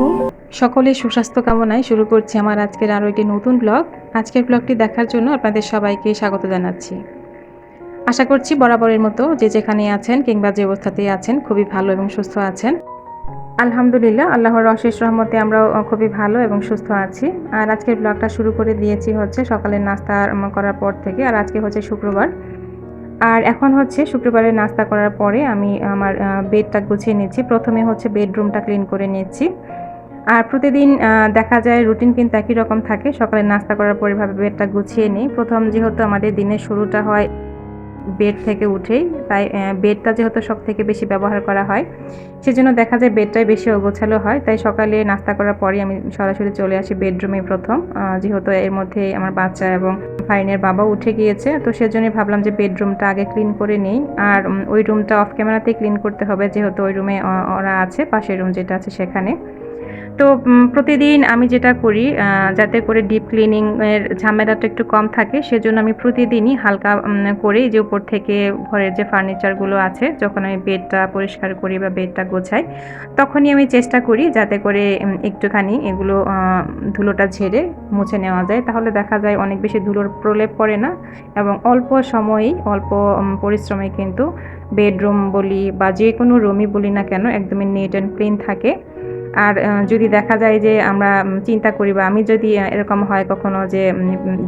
আলাইকুম। সকলের সুস্বাস্থ্য কামনায় শুরু করছি আমার আজকের আরও একটি নতুন ব্লগ। আজকের ব্লগটি দেখার জন্য আপনাদের সবাইকে স্বাগত জানাচ্ছি। আশা করছি বরাবরের মতো যে যেখানে আছেন কিংবা যে অবস্থাতেই আছেন খুবই ভালো এবং সুস্থ আছেন। আলহামদুলিল্লাহ, আল্লাহর অশেষ রহমতে আমরাও খুবই ভালো এবং সুস্থ আছি। আর আজকের ব্লগটা শুরু করে দিয়েছি হচ্ছে সকালের নাস্তা করার পর থেকে। আর আজকে হচ্ছে শুক্রবার। আর এখন হচ্ছে শুক্রবারের নাস্তা করার পরে আমি আমার বেডটা গুছিয়ে নিচ্ছি। প্রথমে হচ্ছে বেডরুমটা ক্লিন করে নিচ্ছি। আর প্রতিদিন দেখা যায় রুটিন কিন্তু একই রকম থাকে। সকালে নাস্তা করার পরে এভাবে বেডটা গুছিয়ে নিই। প্রথম যেহেতু আমাদের দিনের শুরুটা হয় বেড থেকে উঠেই, তাই বেডটা যেহেতু সবথেকে বেশি ব্যবহার করা হয়, সেজন্য দেখা যায় বেডটাই বেশি অগোছালো হয়। তাই সকালে নাস্তা করার পরেই আমি সরাসরি চলে আসি বেডরুমে প্রথম। যেহেতু এর মধ্যে আমার বাচ্চা এবং ফারিনের বাবাও উঠে গিয়েছে, তো সেজন্যই ভাবলাম যে বেডরুমটা আগে ক্লিন করে নিই। আর ওই রুমটা অফ ক্যামেরাতেই ক্লিন করতে হবে, যেহেতু ওই রুমে ওরা আছে, পাশের রুম যেটা আছে সেখানে। তো প্রতিদিন আমি যেটা করি যাতে করে ডিপ ক্লিনিং এর ঝামেলাটা একটু কম থাকে, সেজন্য আমি প্রতিদিনই হালকা করে যে উপর থেকে ঘরের যে ফার্নিচারগুলো আছে, যখন আমি বেডটা পরিষ্কার করি বা বেডটা গোছাই, তখনই আমি চেষ্টা করি যাতে করে একটুখানি এগুলো ধুলোটা ঝেড়ে মুছে নেওয়া যায়। তাহলে দেখা যায় অনেক বেশি ধুলোর প্রলেপ পড়ে না এবং অল্প সময়েই অল্প পরিশ্রমে কিন্তু বেডরুম বলি বা যে কোনো রুমই বলি না কেন একদমই নিট অ্যান্ড ক্লিন থাকে। আর যদি দেখা যায় যে আমরা চিন্তা করি বা আমি যদি এরকম হয় কখনো যে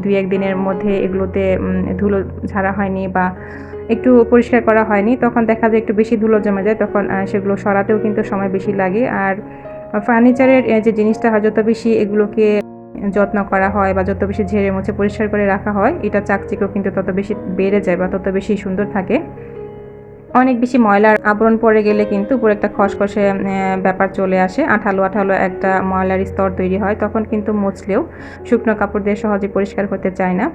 ২-১ দিনের মধ্যে এগুলোতে ধুলো ঝাড়া হয়নি বা একটু পরিষ্কার করা হয়নি, তখন দেখা যায় একটু বেশি ধুলো জমে যায়, তখন সেগুলো সরাতেও কিন্তু সময় বেশি লাগে। আর ফার্নিচারের যে জিনিসটা হয়, যত বেশি এগুলোকে যত্ন করা হয় বা যত বেশি ঝেড়ে মুছে পরিষ্কার করে রাখা হয়, এটা চাকচিক্য কিন্তু তত বেশি বেড়ে যায় বা তত বেশি সুন্দর থাকে। অনেক বেশি ময়লার আবরণ পড়ে গেলে কিন্তু পুরো একটা খসখসে ব্যাপার চলে আসে, আঠালো আঠালো একটা ময়লার স্তর তৈরি হয়, তখন কিন্তু মুছলেও শুকনো কাপড় দিয়ে সহজে পরিষ্কার হতে চায় না।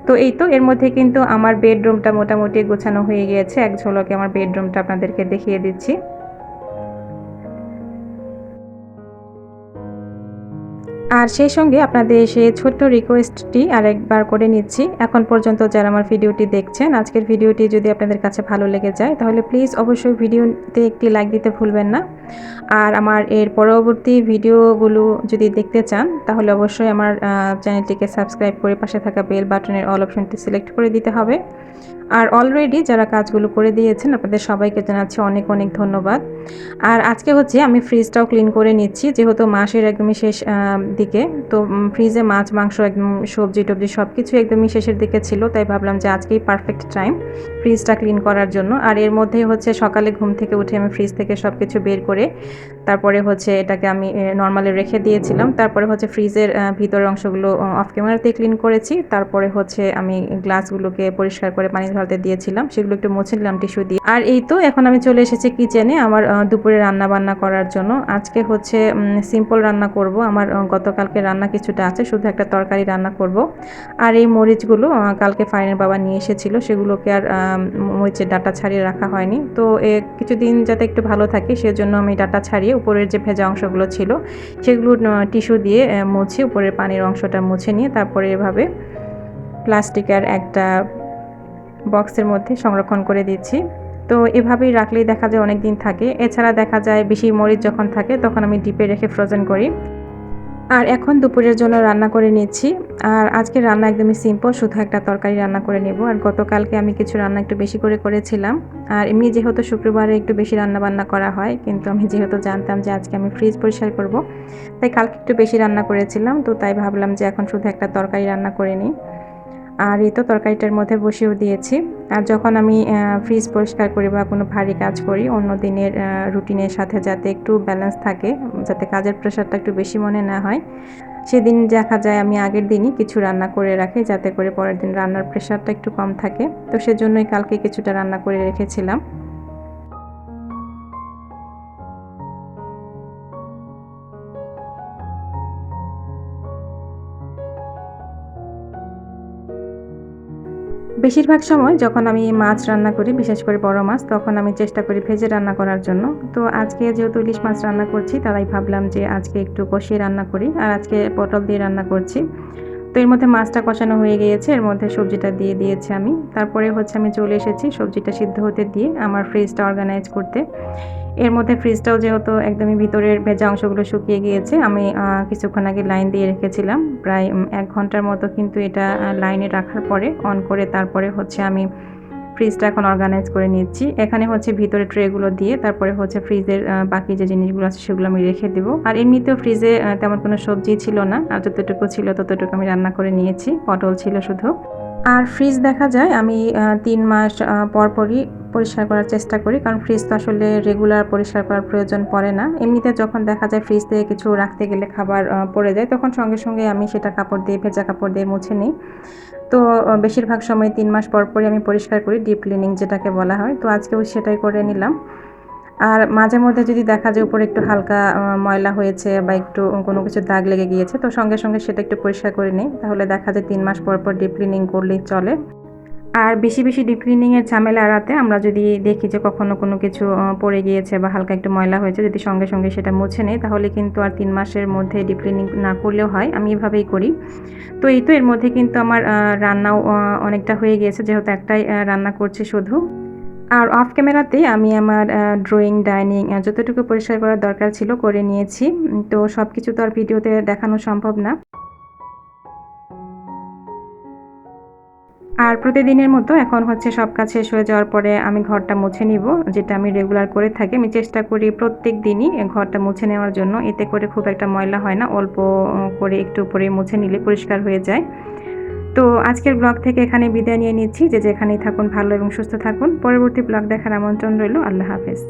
তো এই তো এর মধ্যে কিন্তু আমার বেডরুমটা মোটামুটি গোছানো হয়ে গিয়েছে। এক ঝলকে আমার বেডরুমটা আপনাদেরকে দেখিয়ে দিচ্ছি। আর সেই সঙ্গে আপনাদের সেই ছোট্ট রিকোয়েস্টটি আরেকবার করে নিচ্ছি। এখন পর্যন্ত যারা আমার ভিডিওটি দেখছেন, আজকের ভিডিওটি যদি আপনাদের কাছে ভালো লেগে যায়, তাহলে প্লিজ অবশ্যই ভিডিওতে একটি লাইক দিতে ভুলবেন না। আর আমার এর পরবর্তী ভিডিওগুলো যদি দেখতে চান, তাহলে অবশ্যই আমার চ্যানেলটিকে সাবস্ক্রাইব করে পাশে থাকা বেল বাটনের অল অপশনটি সিলেক্ট করে দিতে হবে। আর অলরেডি যারা কাজগুলো করে দিয়েছেন, আপনাদের সবাইকে জানাচ্ছি অনেক অনেক ধন্যবাদ। আর আজকে হচ্ছে আমি ফ্রিজটাও ক্লিন করে নিচ্ছি, যেহেতু মাসের একদমই শেষ দিকে। তো ফ্রিজে মাছ মাংস একদম সবজি টবজি সব কিছু একদমই শেষের দিকে ছিল, তাই ভাবলাম যে আজকেই পারফেক্ট টাইম ফ্রিজটা ক্লিন করার জন্য। আর এর মধ্যেই হচ্ছে সকালে ঘুম থেকে উঠে আমি ফ্রিজ থেকে সব কিছু বের করে তারপরে হচ্ছে এটাকে আমি নর্মালি রেখে দিয়েছিলাম। তারপরে হচ্ছে ফ্রিজের ভিতরের অংশগুলো অফ ক্যামেরাতেই ক্লিন করেছি। তারপরে হচ্ছে আমি গ্লাসগুলোকে পরিষ্কার করে পানি ঢালতে দিয়েছিলাম, সেগুলো একটু মুছে নিলাম টিস্যু দিয়ে। আর এই তো এখন আমি চলে এসেছি কিচেনে আমার দুপুরে রান্না বান্না করার জন্য। আজকে হচ্ছে সিম্পল রান্না করব। আমার গতকালকে রান্না কিছুটা আছে, শুধু একটা তরকারি রান্না করব। আর এই মরিচগুলো কালকে ফাইনের বাবা নিয়ে এসেছিল, সেগুলোকে আর মরিচের ডাঁটা ছাড়িয়ে রাখা হয়নি। তো কিছুদিন যাতে একটু ভালো থাকে, সেজন্য আমি ডাঁটা ছাড়িয়ে উপরের যে ভেজা অংশগুলো ছিল সেগুলো টিস্যু দিয়ে মুছে উপরের পানির অংশটা মুছে নিয়ে তারপরে এভাবে প্লাস্টিকের একটা বক্সের মধ্যে সংরক্ষণ করে দিচ্ছি। তো এভাবেই রাখলেই দেখা যায় অনেক দিন থাকে। এছাড়া দেখা যায় বেশি মরিচ যখন থাকে তখন আমি ডিপে রেখে ফ্রোজেন করি। আর এখন দুপুরের জন্য রান্না করে নিচ্ছি। আর আজকে রান্না একদমই সিম্পল, শুধু একটা তরকারি রান্না করে নেব। আর গতকালকে আমি কিছু রান্না একটু বেশি করে করেছিলাম। আর এমনি যেহেতু শুক্রবারে একটু বেশি রান্না বান্না করা হয়, কিন্তু আমি যেহেতু জানতাম যে আজকে আমি ফ্রিজ পরিষ্কার করব, তাই কালকে একটু বেশি রান্না করেছিলাম। তো তাই ভাবলাম যে এখন শুধু একটা তরকারি রান্না করে নিই। আর এই তো তরকারিটার মধ্যে বসিয়েও দিয়েছি। আর যখন আমি ফ্রিজ পরিষ্কার করি বা কোনো ভারী কাজ করি, অন্য দিনের রুটিনের সাথে যাতে একটু ব্যালেন্স থাকে, যাতে কাজের প্রেশারটা একটু বেশি মনে না হয়, সেদিন দেখা যায় আমি আগের দিনই কিছু রান্না করে রাখি, যাতে করে পরের দিন রান্নার প্রেশারটা একটু কম থাকে। তো সেজন্যই কালকে কিছুটা রান্না করে রেখেছিলাম। বেশিরভাগ সময় যখন আমি মাছ রান্না করি, বিশেষ করে বড় মাছ, তখন আমি চেষ্টা করি ভেজে রান্না করার জন্য। তো আজকে যেহেতু ইলিশ মাছ রান্না করছি, তাই ভাবলাম যে আজকে একটু কষিয়ে রান্না করি। আর আজকে পটল দিয়ে রান্না করছি। তো এর মধ্যে মাছটা কষানো হয়ে গিয়েছে, এর মধ্যে সবজিটা দিয়ে দিয়েছি আমি। তারপরে হচ্ছে আমি চলে এসেছি সবজিটা সিদ্ধ হতে দিয়ে আমার ফ্রিজটা অর্গানাইজ করতে। এর মধ্যে ফ্রিজটাও যেহেতু একদমই ভিতরের ভেজা অংশগুলো শুকিয়ে গিয়েছে, আমি কিছুক্ষণ আগে লাইন দিয়ে রেখেছিলাম। প্রায় ১ ঘন্টার মতো কিন্তু এটা লাইনে রাখার পরে অন করে তারপরে হচ্ছে আমি ফ্রিজটা এখন অর্গানাইজ করে নিচ্ছি। এখানে হচ্ছে ভিতরে ট্রেগুলো দিয়ে তারপরে হচ্ছে ফ্রিজের বাকি যে জিনিসগুলো আছে সেগুলো আমি রেখে দেবো। আর এমনিতেও ফ্রিজে তেমন কোনো সবজি ছিল না। আর যতটুকু ছিল ততটুকু আমি রান্না করে নিয়েছি। পটল ছিল শুধু। আর ফ্রিজ দেখা যায় আমি ৩ মাস পরপরই পরিষ্কার করার চেষ্টা করি। কারণ ফ্রিজ তো আসলে রেগুলার পরিষ্কার করার প্রয়োজন পড়ে না। এমনিতে যখন দেখা যায় ফ্রিজ থেকে কিছু রাখতে গেলে খাবার পড়ে যায়, তখন সঙ্গে, সঙ্গে আমি সেটা কাপড় দিয়ে ভেজা কাপড় দিয়ে মুছে নিই। তো বেশিরভাগ সময় ৩ মাস পরপরই আমি পরিষ্কার করি, ডিপ ক্লিনিং যেটাকে বলা হয়। তো আজকেও সেটাই করে নিলাম। আর মাঝে মধ্যে যদি দেখা যায় উপরে একটু হালকা ময়লা হয়েছে বা একটু কোনো কিছুর দাগ লেগে গিয়েছে, তো সঙ্গে, সঙ্গে সেটা একটু পরিষ্কার করে নিই। তাহলে দেখা যায় ৩ মাস পর, পর ডিপ ক্লিনিং করলেই চলে। আর বেশি, বেশি ডিপ ক্লিনিং এর ঝামেলা এড়াতে আমরা যদি দেখি যে কখনো কোনো কিছু পড়ে গিয়েছে বা হালকা একটু ময়লা হয়েছে, যদি সঙ্গে, সঙ্গে সেটা মুছে নেই, তাহলে কিন্তু আর ৩ মাসের মধ্যে ডিপ ক্লিনিং না করলেও হয়। আমি এভাবেই করি। তো এই তো এর মধ্যে কিন্তু আমার রান্নাও অনেকটা হয়ে গিয়েছে, যেহেতু একটাই রান্না করছি শুধু। আর অফ ক্যামেরাতেই আমি আমার ড্রয়িং, ডাইনিং যতটুকু পরিষ্কার করার দরকার ছিল করে নিয়েছি। তো সবকিছু তো আর ভিডিওতে দেখানো সম্ভব না। আর প্রতিদিনের মতো এখন হচ্ছে সব কাজ শেষ হয়ে যাওয়ার পরে আমি ঘরটা মুছে নিব, যেটা আমি রেগুলার করে থাকি। আমি চেষ্টা করি প্রত্যেক দিনই ঘরটা মুছে নেওয়ার জন্য। এতে করে খুব একটা ময়লা হয় না। অল্প করে একটু উপরে মুছে নিলে পরিষ্কার হয়ে যায়। তো আজকের ব্লগ থেকে এখানে বিদায় নিয়ে নিচ্ছি। যে যেখানেই থাকুন ভালো এবং সুস্থ থাকুন। পরবর্তী ব্লগ দেখার আমন্ত্রণ রইল। আল্লাহ হাফেজ।